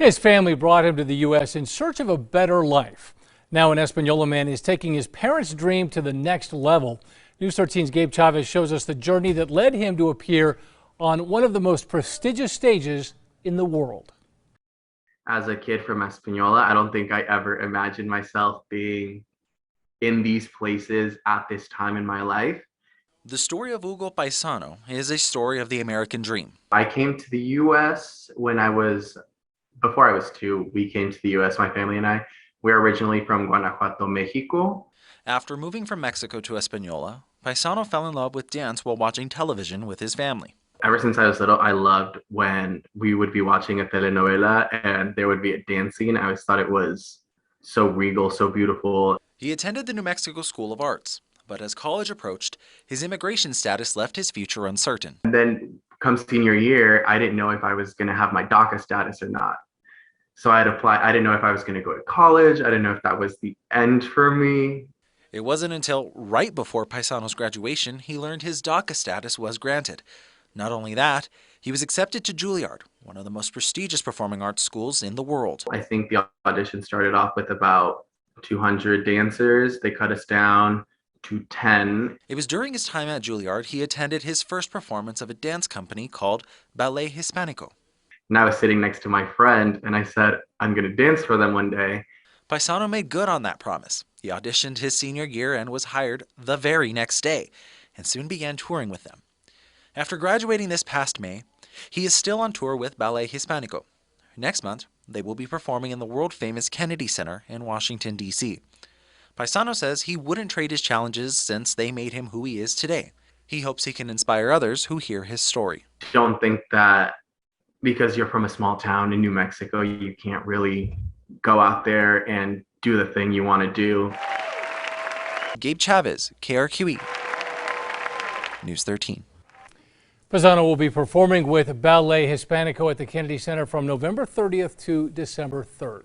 His family brought him to the U.S. in search of a better life. Now an Española man is taking his parents' dream to the next level. News 13's Gabe Chavez shows us the journey that led him to appear on one of the most prestigious stages in the world. As a kid from Española, I don't think I ever imagined myself being in these places at this time in my life. The story of Hugo Paisano is a story of the American dream. I came to the U.S. before I was 2, we came to the U.S., my family and I. We're originally from Guanajuato, Mexico. After moving from Mexico to Española, Paisano fell in love with dance while watching television with his family. Ever since I was little, I loved when we would be watching a telenovela and there would be a dance scene. I always thought it was so regal, so beautiful. He attended the New Mexico School of Arts, but as college approached, his immigration status left his future uncertain. And then come senior year, I didn't know if I was going to have my DACA status or not. So I had applied. I didn't know if I was going to go to college. I didn't know if that was the end for me. It wasn't until right before Paisano's graduation he learned his DACA status was granted. Not only that, he was accepted to Juilliard, one of the most prestigious performing arts schools in the world. I think the audition started off with about 200 dancers. They cut us down to 10. It was during his time at Juilliard he attended his first performance of a dance company called Ballet Hispanico. And I was sitting next to my friend and I said, I'm going to dance for them one day. Paisano made good on that promise. He auditioned his senior year and was hired the very next day, and soon began touring with them. After graduating this past May, he is still on tour with Ballet Hispanico. Next month, they will be performing in the world-famous Kennedy Center in Washington, D.C. Paisano says he wouldn't trade his challenges since they made him who he is today. He hopes he can inspire others who hear his story. Don't think that because you're from a small town in New Mexico, you can't really go out there and do the thing you want to do. Gabe Chavez, KRQE, News 13. Paisano will be performing with Ballet Hispanico at the Kennedy Center from November 30th to December 3rd.